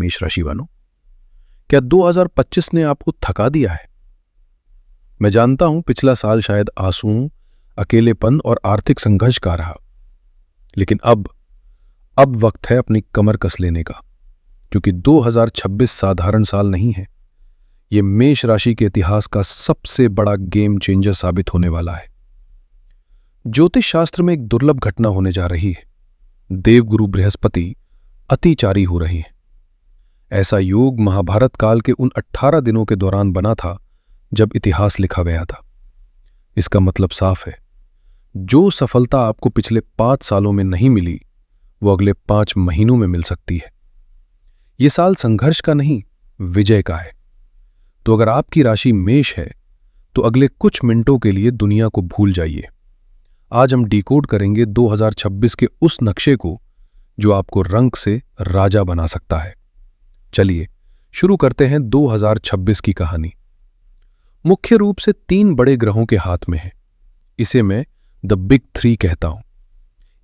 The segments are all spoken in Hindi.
मेष राशि वालों, क्या 2025 ने आपको थका दिया है? मैं जानता हूं पिछला साल शायद आंसुओं, अकेलेपन और आर्थिक संघर्ष का रहा, लेकिन अब वक्त है अपनी कमर कस लेने का, क्योंकि 2026 साधारण साल नहीं है। ये मेष राशि के इतिहास का सबसे बड़ा गेम चेंजर साबित होने वाला है। ज्योतिष शास्त्र में एक दुर्लभ घटना होने जा रही है। देवगुरु बृहस्पति अतिचारी हो रहे हैं। ऐसा योग महाभारत काल के उन 18 दिनों के दौरान बना था जब इतिहास लिखा गया था। इसका मतलब साफ है, जो सफलता आपको पिछले 5 सालों में नहीं मिली, वो अगले 5 महीनों में मिल सकती है। ये साल संघर्ष का नहीं, विजय का है। तो अगर आपकी राशि मेष है, तो अगले कुछ मिनटों के लिए दुनिया को भूल जाइए। आज हम डिकोड करेंगे 2026 के उस नक्शे को जो आपको रंक से राजा बना सकता है। चलिए शुरू करते हैं 2026 की कहानी। मुख्य रूप से 3 बड़े ग्रहों के हाथ में है। इसे मैं द बिग 3 कहता हूं।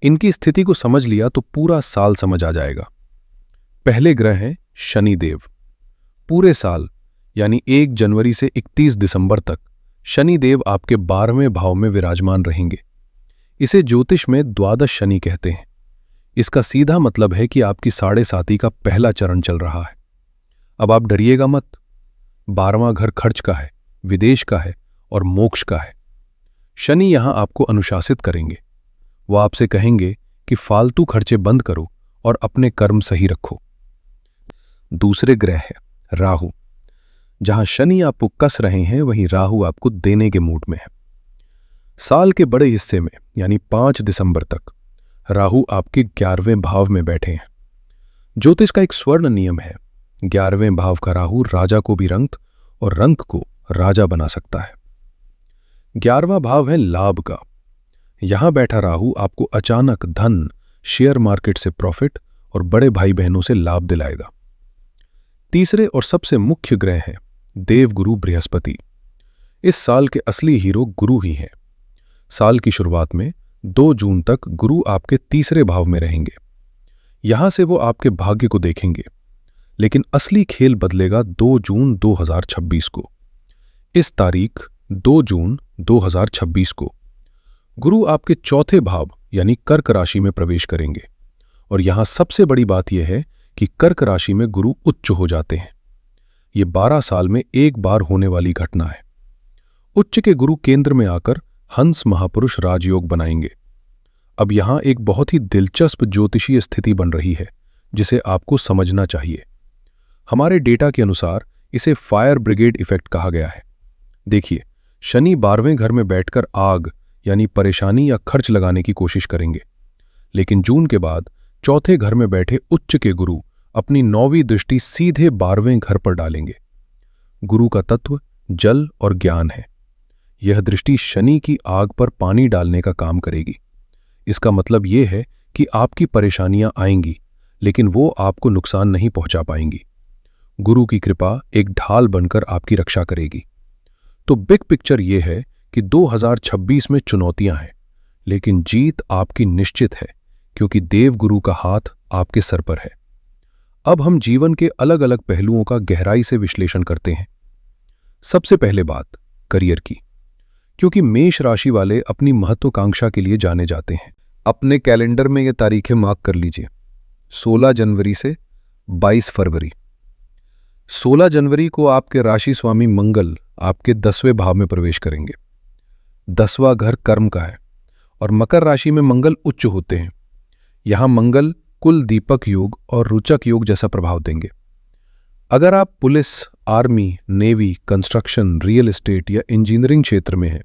इनकी स्थिति को समझ लिया तो पूरा साल समझ आ जाएगा। पहले ग्रह हैं शनिदेव। पूरे साल यानी 1 जनवरी से 31 दिसंबर तक शनिदेव आपके 12वें भाव में विराजमान रहेंगे। इसे ज्योतिष में द्वादश शनि कहते हैं। इसका सीधा मतलब है कि आपकी 7.5 का पहला चरण चल रहा है। अब आप डरिएगा मत। 12वां घर खर्च का है, विदेश का है और मोक्ष का है। शनि यहां आपको अनुशासित करेंगे। वो आपसे कहेंगे कि फालतू खर्चे बंद करो और अपने कर्म सही रखो। दूसरे ग्रह है राहु। जहां शनि आपको कस रहे हैं, वहीं राहु आपको देने के मूड में है। साल के बड़े हिस्से में यानी 5 दिसंबर तक राहु आपके 11वें भाव में बैठे हैं। ज्योतिष का एक स्वर्ण नियम है, 11वें भाव का राहु राजा को भी रंक और रंक को राजा बना सकता है। 11वां भाव है लाभ का। यहां बैठा राहु आपको अचानक धन, शेयर मार्केट से प्रॉफिट और बड़े भाई बहनों से लाभ दिलाएगा। तीसरे और सबसे मुख्य ग्रह है देवगुरु बृहस्पति। इस साल के असली हीरो गुरु ही हैं। साल की शुरुआत में 2 जून तक गुरु आपके 3रे भाव में रहेंगे। यहां से वो आपके भाग्य को देखेंगे, लेकिन असली खेल बदलेगा 2 जून 2026 को। इस तारीख 2 जून 2026 को गुरु आपके 4थे भाव यानी कर्क राशि में प्रवेश करेंगे। और यहां सबसे बड़ी बात यह है कि कर्क राशि में गुरु उच्च हो जाते हैं। ये 12 साल में एक बार होने वाली घटना है। उच्च के गुरु केंद्र में आकर हंस महापुरुष राजयोग बनाएंगे। अब यहां एक बहुत ही दिलचस्प ज्योतिषीय स्थिति बन रही है, जिसे आपको समझना चाहिए। हमारे डेटा के अनुसार इसे फायर ब्रिगेड इफेक्ट कहा गया है। देखिए, शनि 12वें घर में बैठकर आग यानी परेशानी या खर्च लगाने की कोशिश करेंगे, लेकिन जून के बाद 4थे घर में बैठे उच्च के गुरु अपनी 9वीं दृष्टि सीधे 12वें घर पर डालेंगे। गुरु का तत्व जल और ज्ञान है। यह दृष्टि शनि की आग पर पानी डालने का काम करेगी। इसका मतलब यह है कि आपकी परेशानियां आएंगी, लेकिन वो आपको नुकसान नहीं पहुंचा पाएंगी। गुरु की कृपा एक ढाल बनकर आपकी रक्षा करेगी। तो बिग पिक्चर यह है कि 2026 में चुनौतियां हैं, लेकिन जीत आपकी निश्चित है, क्योंकि देवगुरु का हाथ आपके सर पर है। अब हम जीवन के अलग अलग पहलुओं का गहराई से विश्लेषण करते हैं। सबसे पहले बात करियर की, क्योंकि मेष राशि वाले अपनी महत्वाकांक्षा के लिए जाने जाते हैं। अपने कैलेंडर में ये तारीखें मार्क कर लीजिए। 16 जनवरी से 22 फरवरी। 16 जनवरी को आपके राशि स्वामी मंगल आपके 10वें भाव में प्रवेश करेंगे। 10वां घर कर्म का है और मकर राशि में मंगल उच्च होते हैं। यहां मंगल कुल दीपक योग और रुचक योग जैसा प्रभाव देंगे। अगर आप police, army, navy, construction, real estate या इंजीनियरिंग क्षेत्र में हैं,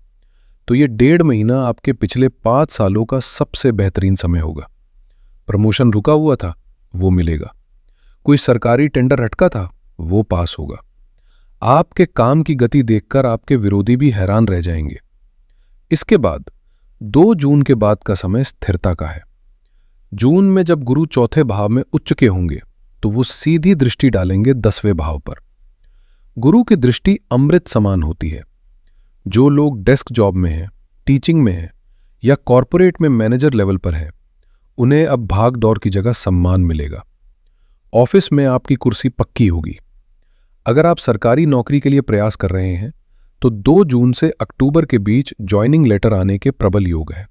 तो ये 1.5 महीना आपके पिछले 5 सालों का सबसे बेहतरीन समय होगा। प्रमोशन रुका हुआ था, वो मिलेगा। कोई सरकारी टेंडर अटका था, वो पास होगा। आपके काम की गति देखकर आपके विरोधी भी हैरान रह जाएंगे। इसके बाद 2 जून के बाद का समय स्थिरता का है। जून में जब गुरु 4थे भाव में उच्च के होंगे, तो वो सीधी दृष्टि डालेंगे 10वें भाव पर। गुरु की दृष्टि अमृत समान होती है। जो लोग डेस्क जॉब में हैं, टीचिंग में हैं या कॉरपोरेट में मैनेजर लेवल पर है, उन्हें अब भाग दौड़ की जगह सम्मान मिलेगा। ऑफिस में आपकी कुर्सी पक्की होगी। अगर आप सरकारी नौकरी के लिए प्रयास कर रहे हैं तो 2 जून से अक्टूबर के बीच ज्वाइनिंग लेटर आने के प्रबल योग है।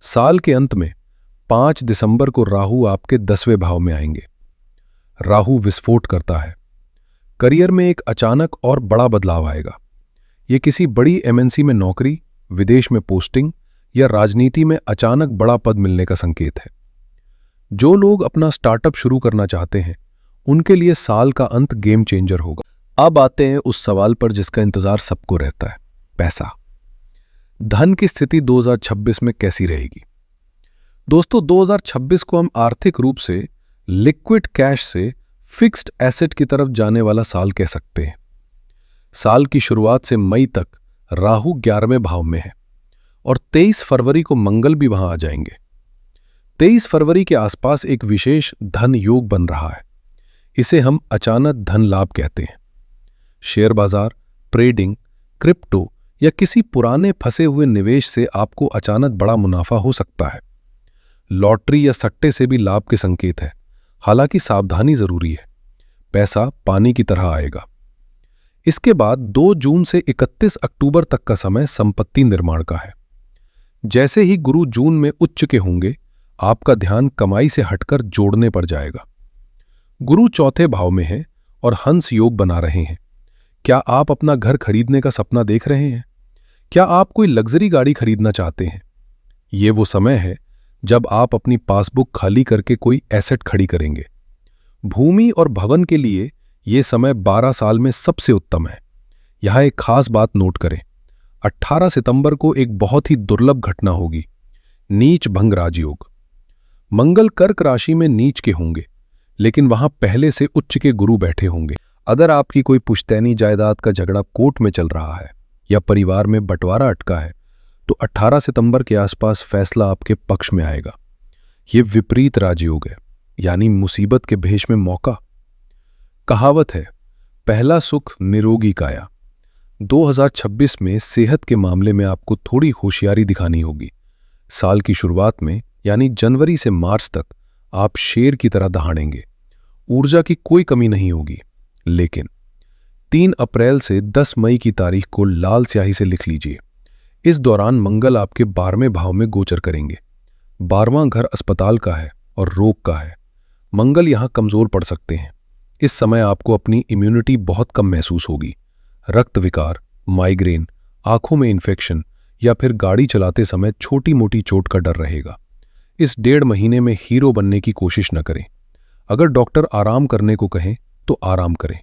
साल के अंत में 5 दिसंबर को राहु आपके 10वें भाव में आएंगे। राहु विस्फोट करता है। करियर में एक अचानक और बड़ा बदलाव आएगा। यह किसी बड़ी एमएनसी में नौकरी, विदेश में पोस्टिंग या राजनीति में अचानक बड़ा पद मिलने का संकेत है। जो लोग अपना स्टार्टअप शुरू करना चाहते हैं उनके लिए साल का अंत गेम चेंजर होगा। अब आते हैं उस सवाल पर जिसका इंतजार सबको रहता है, पैसा। धन की स्थिति 2026 में कैसी रहेगी? दोस्तों, 2026 को हम आर्थिक रूप से लिक्विड कैश से फिक्स्ड एसेट की तरफ जाने वाला साल कह सकते हैं। साल की शुरुआत से मई तक राहु 11वें भाव में है और 23 फरवरी को मंगल भी वहां आ जाएंगे। 23 फरवरी के आसपास एक विशेष धन योग बन रहा है। इसे हम अचानक धन लाभ कहते हैं। शेयर बाजार, ट्रेडिंग, क्रिप्टो या किसी पुराने फंसे हुए निवेश से आपको अचानक बड़ा मुनाफा हो सकता है। लॉटरी या सट्टे से भी लाभ के संकेत है, हालांकि सावधानी जरूरी है। पैसा पानी की तरह आएगा। इसके बाद 2 जून से 31 अक्टूबर तक का समय संपत्ति निर्माण का है। जैसे ही गुरु जून में उच्च के होंगे, आपका ध्यान कमाई से हटकर जोड़ने पर जाएगा। गुरु 4थे भाव में है और हंस योग बना रहे हैं। क्या आप अपना घर खरीदने का सपना देख रहे हैं? क्या आप कोई लग्जरी गाड़ी खरीदना चाहते हैं? ये वो समय है जब आप अपनी पासबुक खाली करके कोई एसेट खड़ी करेंगे। भूमि और भवन के लिए यह समय 12 साल में सबसे उत्तम है। यहां एक खास बात नोट करें, 18 सितंबर को एक बहुत ही दुर्लभ घटना होगी, नीच भंग राजयोग। मंगल कर्क राशि में नीच के होंगे, लेकिन वहां पहले से उच्च के गुरु बैठे होंगे। अगर आपकी कोई पुश्तैनी जायदाद का झगड़ा कोर्ट में चल रहा है या परिवार में बंटवारा अटका है तो 18 सितंबर के आसपास फैसला आपके पक्ष में आएगा। यह विपरीत राजयोग है, यानी मुसीबत के भेष में मौका। कहावत है, पहला सुख निरोगी काया। 2026 में सेहत के मामले में आपको थोड़ी होशियारी दिखानी होगी। साल की शुरुआत में यानी जनवरी से मार्च तक आप शेर की तरह दहाड़ेंगे। ऊर्जा की कोई कमी नहीं होगी, लेकिन 3 अप्रैल से 10 मई की तारीख को लाल स्याही से लिख लीजिए। इस दौरान मंगल आपके 12वें भाव में गोचर करेंगे। 12वां घर अस्पताल का है और रोग का है। मंगल यहां कमजोर पड़ सकते हैं। इस समय आपको अपनी इम्यूनिटी बहुत कम महसूस होगी। रक्त विकार, माइग्रेन, आंखों में इन्फेक्शन या फिर गाड़ी चलाते समय छोटी मोटी चोट का डर रहेगा। इस 1.5 महीने में हीरो बनने की कोशिश न करें। अगर डॉक्टर आराम करने को कहें तो आराम करें।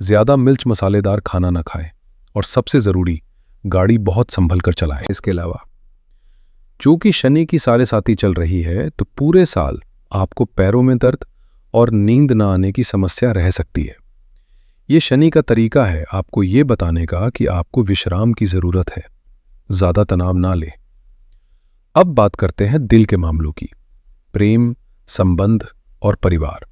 ज्यादा मिर्च मसालेदार खाना न खाएं और सबसे जरूरी, गाड़ी बहुत संभल कर चलाएं। इसके अलावा चूंकि शनि की साढ़े साथी चल रही है तो पूरे साल आपको पैरों में दर्द और नींद न आने की समस्या रह सकती है। ये शनि का तरीका है आपको ये बताने का कि आपको विश्राम की जरूरत है। ज्यादा तनाव ना लें। अब बात करते हैं दिल के मामलों की, प्रेम, संबंध और परिवार।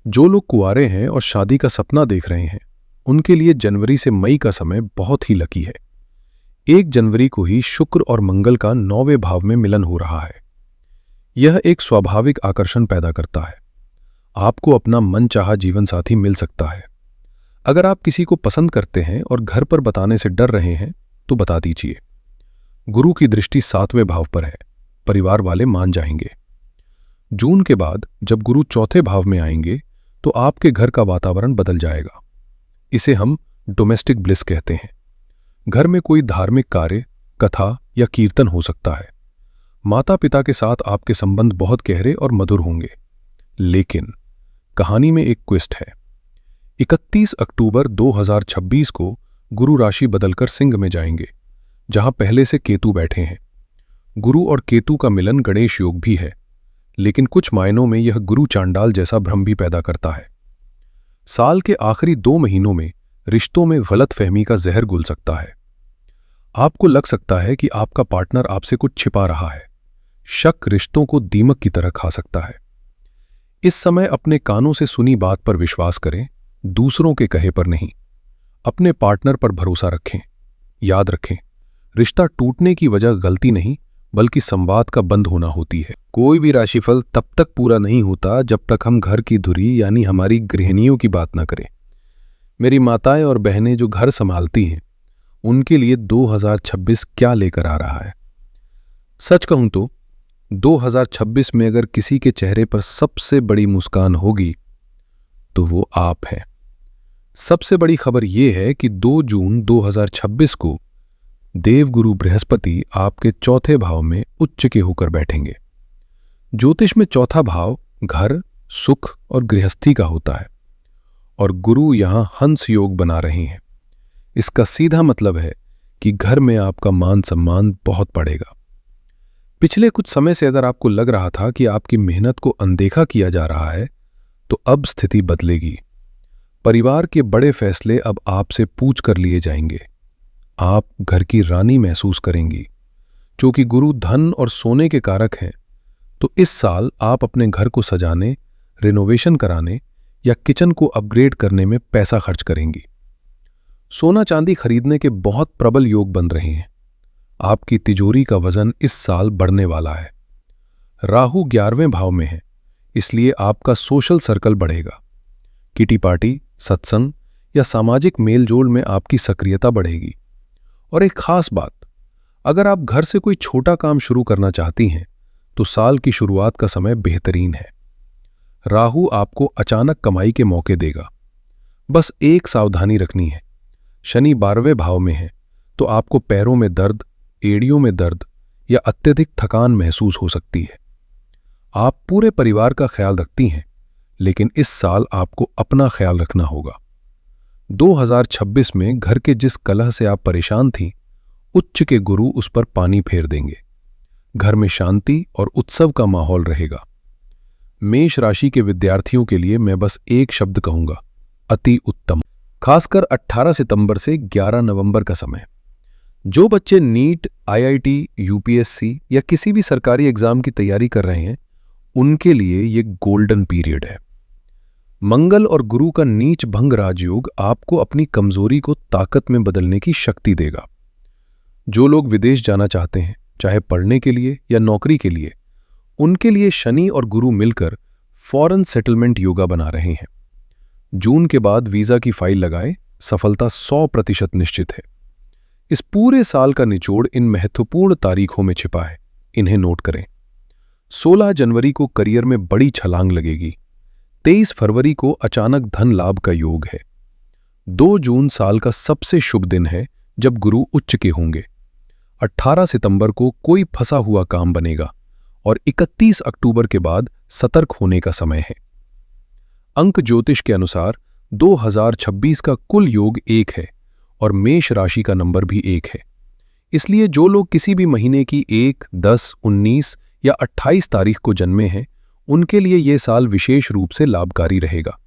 जो लोग कुंवारे हैं और शादी का सपना देख रहे हैं उनके लिए जनवरी से मई का समय बहुत ही लकी है। 1 जनवरी को ही शुक्र और मंगल का 9वें भाव में मिलन हो रहा है। यह एक स्वाभाविक आकर्षण पैदा करता है। आपको अपना मनचाहा जीवन साथी मिल सकता है। अगर आप किसी को पसंद करते हैं और घर पर बताने से डर रहे हैं तो बता दीजिए। गुरु की दृष्टि 7वें भाव पर है, परिवार वाले मान जाएंगे। जून के बाद जब गुरु 4थे भाव में आएंगे तो आपके घर का वातावरण बदल जाएगा। इसे हम डोमेस्टिक ब्लिस कहते हैं। घर में कोई धार्मिक कार्य, कथा या कीर्तन हो सकता है। माता पिता के साथ आपके संबंध बहुत गहरे और मधुर होंगे। लेकिन कहानी में एक ट्विस्ट है। 31 अक्टूबर 2026 को गुरु राशि बदलकर सिंह में जाएंगे, जहां पहले से केतु बैठे हैं। गुरु और केतु का मिलन गणेश योग भी है, लेकिन कुछ मायनों में यह गुरु चांडाल जैसा भ्रम भी पैदा करता है। साल के आखिरी 2 महीनों में रिश्तों में गलतफहमी का जहर घुल सकता है। आपको लग सकता है कि आपका पार्टनर आपसे कुछ छिपा रहा है। शक रिश्तों को दीमक की तरह खा सकता है। इस समय अपने कानों से सुनी बात पर विश्वास करें, दूसरों के कहे पर नहीं। अपने पार्टनर पर भरोसा रखें। याद रखें, रिश्ता टूटने की वजह गलती नहीं बल्कि संवाद का बंद होना होती है। कोई भी राशिफल तब तक पूरा नहीं होता जब तक हम घर की धुरी यानी हमारी गृहिणियों की बात ना करें। मेरी माताएं और बहनें जो घर संभालती हैं, उनके लिए 2026 क्या लेकर आ रहा है? सच कहूं तो 2026 में अगर किसी के चेहरे पर सबसे बड़ी मुस्कान होगी तो वो आप हैं। सबसे बड़ी खबर यह है कि 2 जून 2026 को देवगुरु बृहस्पति आपके चौथे भाव में उच्च के होकर बैठेंगे। ज्योतिष में चौथा भाव घर, सुख और गृहस्थी का होता है और गुरु यहां हंस योग बना रहे हैं। इसका सीधा मतलब है कि घर में आपका मान सम्मान बहुत बढ़ेगा। पिछले कुछ समय से अगर आपको लग रहा था कि आपकी मेहनत को अनदेखा किया जा रहा है, तो अब स्थिति बदलेगी। परिवार के बड़े फैसले अब आपसे पूछ कर लिए जाएंगे। आप घर की रानी महसूस करेंगी। क्योंकि गुरु धन और सोने के कारक हैं, तो इस साल आप अपने घर को सजाने, रिनोवेशन कराने या किचन को अपग्रेड करने में पैसा खर्च करेंगी। सोना चांदी खरीदने के बहुत प्रबल योग बन रहे हैं। आपकी तिजोरी का वजन इस साल बढ़ने वाला है। राहु 11वें भाव में है, इसलिए आपका सोशल सर्कल बढ़ेगा। किटी पार्टी, सत्संग या सामाजिक मेलजोल में आपकी सक्रियता बढ़ेगी। और एक खास बात, अगर आप घर से कोई छोटा काम शुरू करना चाहती हैं, तो साल की शुरुआत का समय बेहतरीन है। राहु आपको अचानक कमाई के मौके देगा। बस एक सावधानी रखनी है, शनि 12वें भाव में है, तो आपको पैरों में दर्द, एड़ियों में दर्द या अत्यधिक थकान महसूस हो सकती है। आप पूरे परिवार का ख्याल रखती हैं, लेकिन इस साल आपको अपना ख्याल रखना होगा। 2026 में घर के जिस कलह से आप परेशान थीं, उच्च के गुरु उस पर पानी फेर देंगे। घर में शांति और उत्सव का माहौल रहेगा। मेष राशि के विद्यार्थियों के लिए मैं बस एक शब्द कहूंगा, अति उत्तम। खासकर 18 सितंबर से 11 नवंबर का समय। जो बच्चे नीट, IIT, UPSC या किसी भी सरकारी एग्जाम की तैयारी कर रहे हैं, उनके लिए ये गोल्डन पीरियड है। मंगल और गुरु का नीच भंग राजयोग आपको अपनी कमजोरी को ताकत में बदलने की शक्ति देगा। जो लोग विदेश जाना चाहते हैं, चाहे पढ़ने के लिए या नौकरी के लिए, उनके लिए शनि और गुरु मिलकर फॉरेन सेटलमेंट योगा बना रहे हैं। जून के बाद वीजा की फाइल लगाएं, सफलता 100% निश्चित है। इस पूरे साल का निचोड़ इन महत्वपूर्ण तारीखों में छिपा है, इन्हें नोट करें। 16 जनवरी को करियर में बड़ी छलांग लगेगी। 23 फरवरी को अचानक धन लाभ का योग है। 2 जून साल का सबसे शुभ दिन है जब गुरु उच्च के होंगे। 18 सितंबर को कोई फंसा हुआ काम बनेगा और 31 अक्टूबर के बाद सतर्क होने का समय है। अंक ज्योतिष के अनुसार 2026 का कुल योग 1 है और मेष राशि का नंबर भी 1 है। इसलिए जो लोग किसी भी महीने की 1, 10, 19 या 28 तारीख को जन्मे हैं, उनके लिए यह साल विशेष रूप से लाभकारी रहेगा।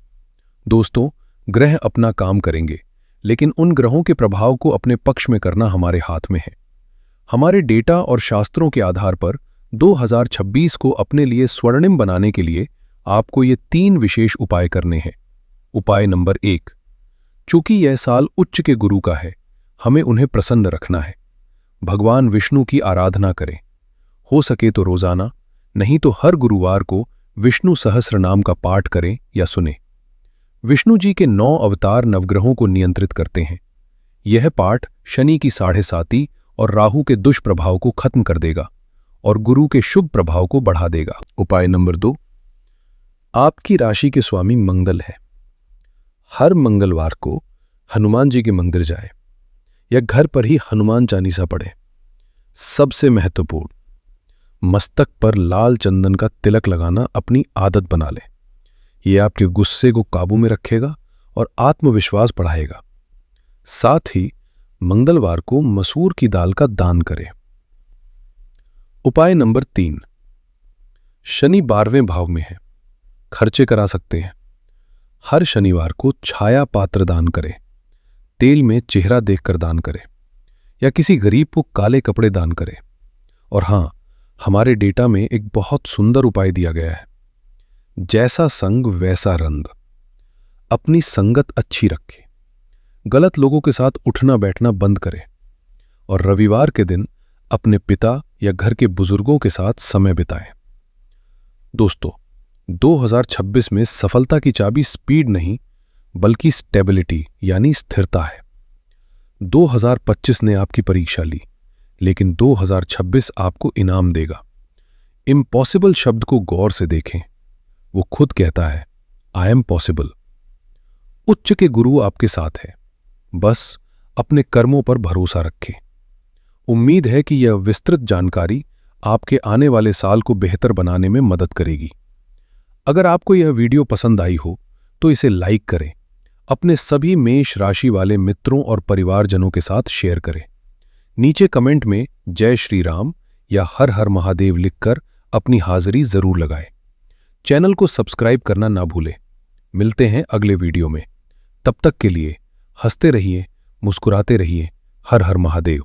दोस्तों, ग्रह अपना काम करेंगे, लेकिन उन ग्रहों के प्रभाव को अपने पक्ष में करना हमारे हाथ में है। हमारे डेटा और शास्त्रों के आधार पर 2026 को अपने लिए स्वर्णिम बनाने के लिए आपको ये 3 विशेष उपाय करने हैं। उपाय नंबर 1, चूंकि यह साल उच्च के गुरु का है, हमें उन्हें प्रसन्न रखना है। भगवान विष्णु की आराधना करें। हो सके तो रोजाना, नहीं तो हर गुरुवार को विष्णु सहस्र नाम का पाठ करें या सुने। विष्णु जी के 9 अवतार नवग्रहों को नियंत्रित करते हैं। यह पाठ शनि की 7.5 और राहु के दुष्प्रभाव को खत्म कर देगा और गुरु के शुभ प्रभाव को बढ़ा देगा। उपाय नंबर 2, आपकी राशि के स्वामी मंगल है। हर मंगलवार को हनुमान जी के मंदिर जाए या घर पर ही हनुमान चालीसा पढ़े। सबसे महत्वपूर्ण, मस्तक पर लाल चंदन का तिलक लगाना अपनी आदत बना लें। यह आपके गुस्से को काबू में रखेगा और आत्मविश्वास बढ़ाएगा। साथ ही मंगलवार को मसूर की दाल का दान करें। उपाय नंबर 3, शनि 12वें भाव में है, खर्चे करा सकते हैं। हर शनिवार को छाया पात्र दान करें, तेल में चेहरा देखकर दान करें या किसी गरीब को काले कपड़े दान करें। और हां, हमारे डेटा में एक बहुत सुंदर उपाय दिया गया है, जैसा संग वैसा रंग। अपनी संगत अच्छी रखें, गलत लोगों के साथ उठना बैठना बंद करें और रविवार के दिन अपने पिता या घर के बुजुर्गों के साथ समय बिताएं। दोस्तों, 2026 में सफलता की चाबी स्पीड नहीं बल्कि स्टेबिलिटी यानी स्थिरता है। 2025 ने आपकी परीक्षा ली, लेकिन 2026 आपको इनाम देगा। इम्पॉसिबल शब्द को गौर से देखें। वो खुद कहता है, आई एम पॉसिबल। उच्च के गुरु आपके साथ है, बस अपने कर्मों पर भरोसा रखें। उम्मीद है कि यह विस्तृत जानकारी आपके आने वाले साल को बेहतर बनाने में मदद करेगी। अगर आपको यह वीडियो पसंद आई हो तो इसे लाइक करें, अपने सभी मेष राशि वाले मित्रों और परिवारजनों के साथ शेयर करें। नीचे कमेंट में जय श्री राम या हर हर महादेव लिखकर अपनी हाजिरी जरूर लगाएं। चैनल को सब्सक्राइब करना ना भूलें। मिलते हैं अगले वीडियो में। तब तक के लिए हंसते रहिए, मुस्कुराते रहिए। हर हर महादेव।